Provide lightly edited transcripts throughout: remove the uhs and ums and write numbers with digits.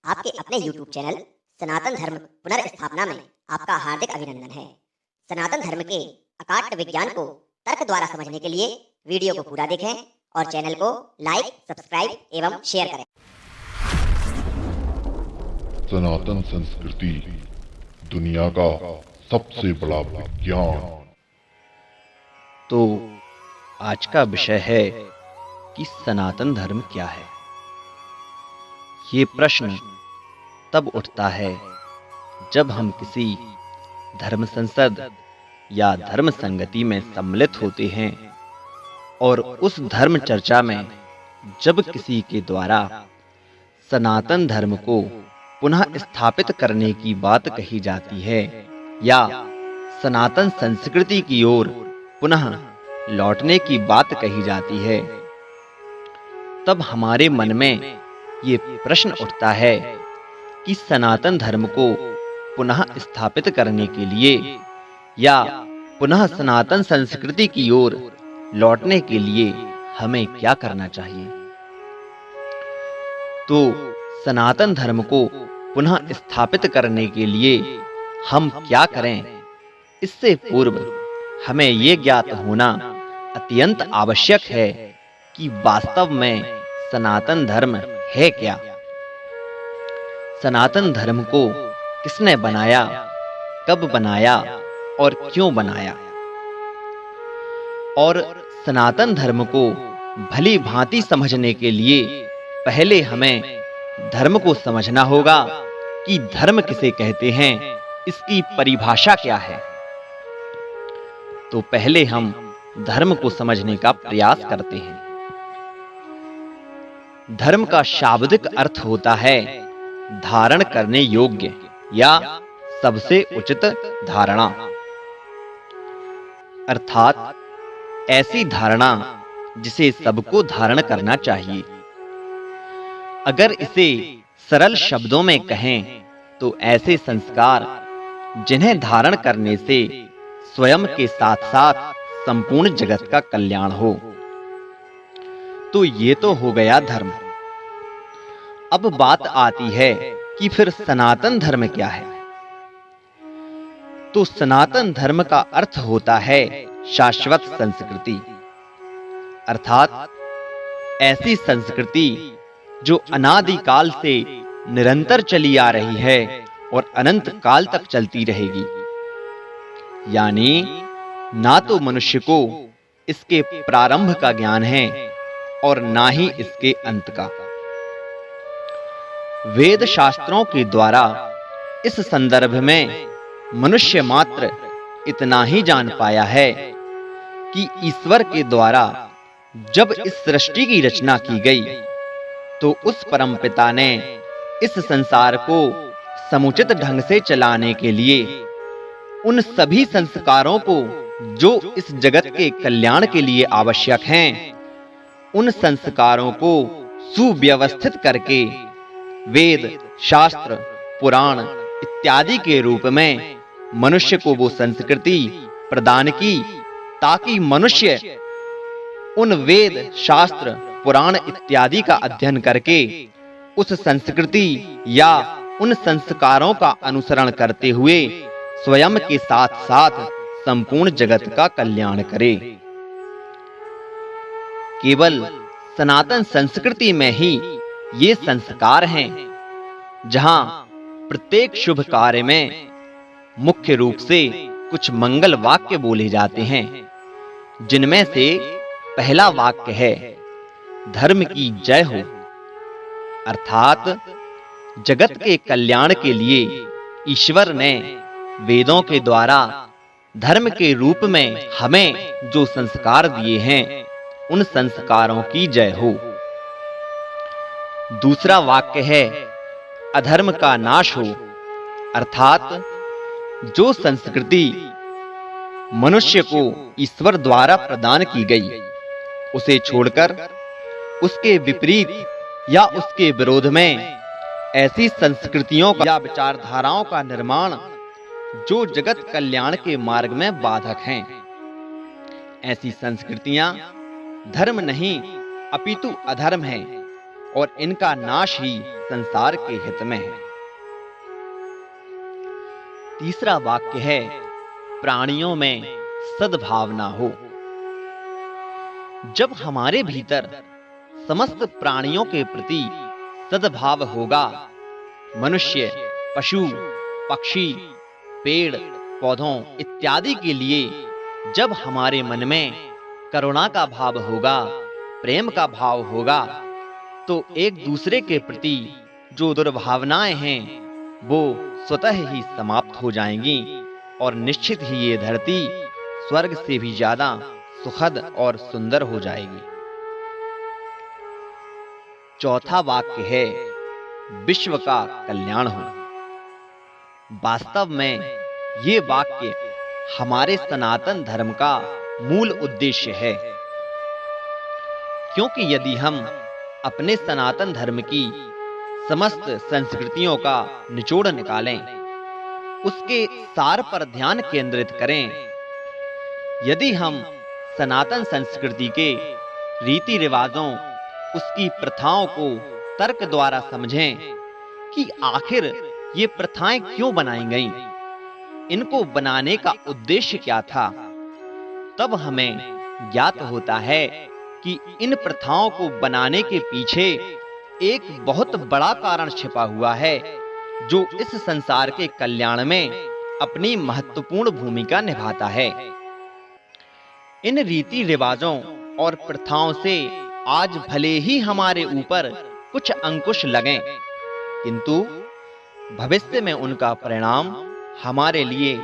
आपके अपने YouTube channel सनातन धर्म पुनर्स्थापना में आपका हार्दिक अभिनंदन है। सनातन धर्म के अकाट्य विज्ञान को तर्क द्वारा समझने के लिए वीडियो को पूरा देखें और चैनल को लाइक, सब्सक्राइब एवं शेयर करें। सनातन संस्कृति दुनिया का सबसे बड़ा विज्ञान। तो आज का विषय है कि सनातन धर्म क्या है। ये प्रश्न तब उठता है जब हम किसी धर्म संसद या धर्म संगति में सम्मिलित होते हैं और उस धर्म चर्चा में जब किसी के द्वारा सनातन धर्म को पुनः स्थापित करने की बात कही जाती है या सनातन संस्कृति की ओर पुनः लौटने की बात कही जाती है, तब हमारे मन में ये प्रश्न उठता है कि सनातन धर्म को पुनः स्थापित करने के लिए या पुनः सनातन संस्कृति की ओर लौटने के लिए हमें क्या करना चाहिए। तो सनातन धर्म को पुनः स्थापित करने के लिए हम क्या करें, इससे पूर्व हमें ये ज्ञात होना अत्यंत आवश्यक है कि वास्तव में सनातन धर्म है क्या। सनातन धर्म को किसने बनाया, कब बनाया और क्यों बनाया। और सनातन धर्म को भली भांति समझने के लिए पहले हमें धर्म को समझना होगा कि धर्म किसे कहते हैं, इसकी परिभाषा क्या है। तो पहले हम धर्म को समझने का प्रयास करते हैं। धर्म का शाब्दिक अर्थ होता है धारण करने योग्य या सबसे उचित धारणा, अर्थात ऐसी धारणा जिसे सबको धारण करना चाहिए। अगर इसे सरल शब्दों में कहें तो ऐसे संस्कार जिन्हें धारण करने से स्वयं के साथ-साथ संपूर्ण जगत का कल्याण हो। तो ये तो हो गया धर्म। अब बात आती है कि फिर सनातन धर्म क्या है। तो सनातन धर्म का अर्थ होता है शाश्वत संस्कृति, अर्थात ऐसी संस्कृति जो अनादि काल से निरंतर चली आ रही है और अनंत काल तक चलती रहेगी। यानी ना तो मनुष्य को इसके प्रारंभ का ज्ञान है और ना ही इसके अंत का। वेद शास्त्रों के द्वारा इस संदर्भ में मनुष्य मात्र इतना ही जान पाया है कि ईश्वर के द्वारा जब इस सृष्टि की रचना की गई तो उस परमपिता ने इस संसार को समुचित ढंग से चलाने के लिए उन सभी संस्कारों को जो इस जगत के कल्याण के लिए आवश्यक हैं, उन संस्कारों को सुव्यवस्थित करके वेद, शास्त्र, पुराण इत्यादि के रूप में मनुष्य को वो संस्कृति प्रदान की ताकि मनुष्य उन वेद, शास्त्र, पुराण इत्यादि का अध्ययन करके उस संस्कृति या उन संस्कारों का अनुसरण करते हुए स्वयं के साथ-साथ संपूर्ण जगत का कल्याण करे। केवल सनातन संस्कृति में ही ये संस्कार हैं जहां प्रत्येक शुभ कार्य में मुख्य रूप से कुछ मंगल वाक्य बोले जाते हैं, जिनमें से पहला वाक्य है धर्म की जय हो, अर्थात जगत के कल्याण के लिए ईश्वर ने वेदों के द्वारा धर्म के रूप में हमें जो संस्कार दिए हैं, उन संस्कारों की जय हो। दूसरा वाक्य है अधर्म का नाश हो, अर्थात जो संस्कृति मनुष्य को ईश्वर द्वारा प्रदान की गई, उसे छोड़कर उसके विपरीत या उसके विरोध में ऐसी संस्कृतियों या विचारधाराओं का निर्माण जो जगत कल्याण के मार्ग में बाधक हैं। ऐसी संस्कृतियां धर्म नहीं अपितु अधर्म हैं, और इनका नाश ही संसार के हित में है। तीसरा वाक्य है, प्राणियों में सद्भावना हो। जब हमारे भीतर समस्त प्राणियों के प्रति सद्भाव होगा, मनुष्य, पशु, पक्षी, पेड़ पौधों इत्यादि के लिए जब हमारे मन में करुणा का भाव होगा, प्रेम का भाव होगा, तो एक दूसरे के प्रति जो दुर्भावनाएं हैं वो स्वतः ही समाप्त हो जाएंगी और निश्चित ही ये धरती स्वर्ग से भी ज्यादा सुखद और सुंदर हो जाएगी। चौथा वाक्य है, विश्व का कल्याण हो। वास्तव में ये वाक्य हमारे सनातन धर्म का मूल उद्देश्य है, क्योंकि यदि हम अपने सनातन धर्म की समस्त संस्कृतियों का निचोड़ निकालें, उसके सार पर ध्यान केंद्रित करें, यदि हम सनातन संस्कृति के रीति रिवाजों, उसकी प्रथाओं को तर्क द्वारा समझें कि आखिर ये प्रथाएं क्यों बनाई गईं, इनको बनाने का उद्देश्य क्या था, तब हमें ज्ञात होता है कि इन प्रथाओं को बनाने के पीछे एक बहुत बड़ा कारण छिपा हुआ है, जो इस संसार के कल्याण में अपनी महत्वपूर्ण भूमिका निभाता है। इन रीति रिवाजों और प्रथाओं से आज भले ही हमारे ऊपर कुछ अंकुश लगें, किंतु भविष्य में उनका परिणाम हमारे लिए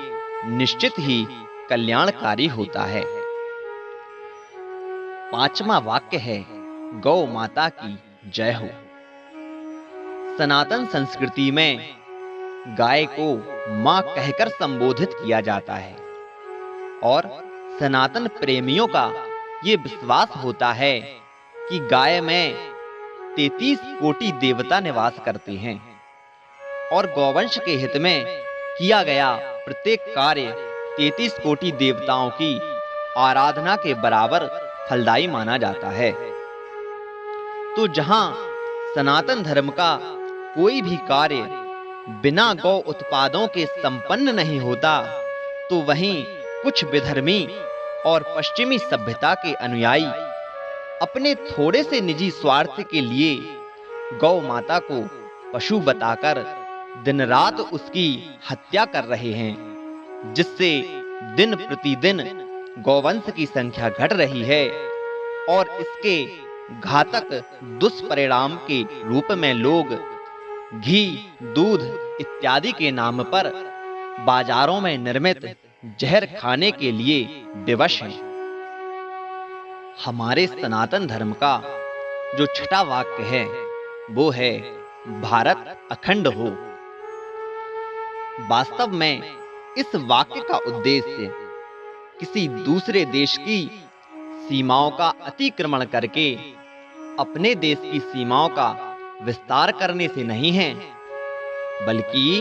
निश्चित ही कल्याणकारी होता है। पांचवा वाक्य है, गौ माता की जय हो। सनातन संस्कृति में गाय को मां कहकर संबोधित किया जाता है और सनातन प्रेमियों का ये विश्वास होता है कि गाय में 33 कोटि देवता निवास करते हैं और गौवंश के हित में किया गया प्रत्येक कार्य 33 कोटि देवताओं की आराधना के बराबर फलदायी माना जाता है। तो जहां सनातन धर्म का कोई भी कार्य बिना गौ उत्पादों के संपन्न नहीं होता, तो वहीं कुछ विधर्मी और पश्चिमी सभ्यता के अनुयायी अपने थोड़े से निजी स्वार्थ के लिए गौ माता को पशु बताकर दिन रात उसकी हत्या कर रहे हैं, जिससे दिन प्रतिदिन गौवंश की संख्या घट रही है और इसके घातक दुष्परिणाम के रूप में लोग घी, दूध इत्यादि के नाम पर बाजारों में निर्मित जहर खाने के लिए विवश हैं। हमारे सनातन धर्म का जो छठा वाक्य है वो है, भारत अखंड हो। वास्तव में इस वाक्य का उद्देश्य किसी दूसरे देश की सीमाओं का अतिक्रमण करके अपने देश की सीमाओं का विस्तार करने से नहीं है, बल्कि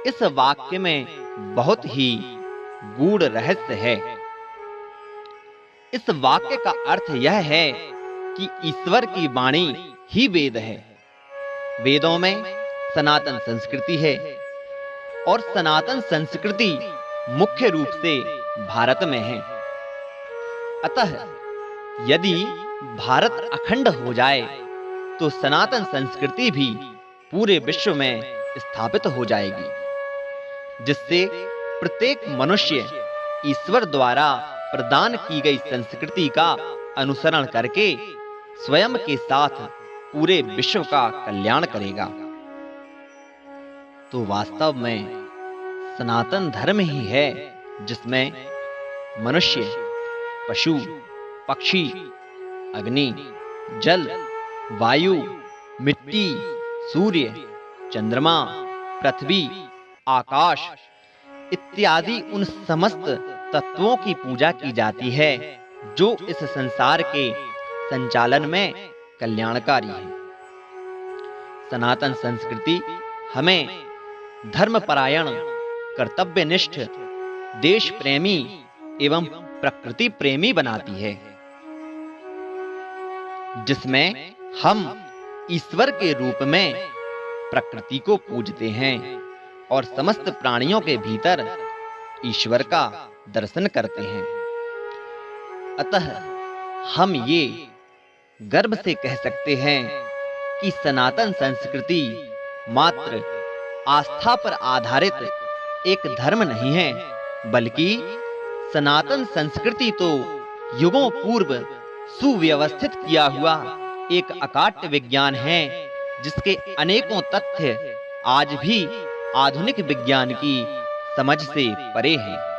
इस वाक्य में बहुत ही गूढ़ रहस्य है। इस वाक्य का अर्थ यह है कि ईश्वर की वाणी ही वेद है। वेदों में सनातन संस्कृति है और सनातन संस्कृति मुख्य रूप से भारत में है। अतः यदि भारत अखंड हो जाए तो सनातन संस्कृति भी पूरे विश्व में स्थापित हो जाएगी, जिससे प्रत्येक मनुष्य ईश्वर द्वारा प्रदान की गई संस्कृति का अनुसरण करके स्वयं के साथ पूरे विश्व का कल्याण करेगा। तो वास्तव में सनातन धर्म ही है जिसमें मनुष्य, पशु, पक्षी, अग्नि, जल, वायु, मिट्टी, सूर्य, चंद्रमा, पृथ्वी, आकाश इत्यादि उन समस्त तत्वों की पूजा की जाती है जो इस संसार के संचालन में कल्याणकारी है। सनातन संस्कृति हमें धर्मपरायण, कर्तव्यनिष्ठ, देश प्रेमी एवं प्रकृति प्रेमी बनाती है, जिसमें हम ईश्वर के रूप में प्रकृति को पूजते हैं और समस्त प्राणियों के भीतर ईश्वर का दर्शन करते हैं। अतः हम ये गर्व से कह सकते हैं कि सनातन संस्कृति मात्र आस्था पर आधारित एक धर्म नहीं है, बल्कि सनातन संस्कृति तो युगों पूर्व सुव्यवस्थित किया हुआ एक अकाट्य विज्ञान है, जिसके अनेकों तथ्य आज भी आधुनिक विज्ञान की समझ से परे हैं।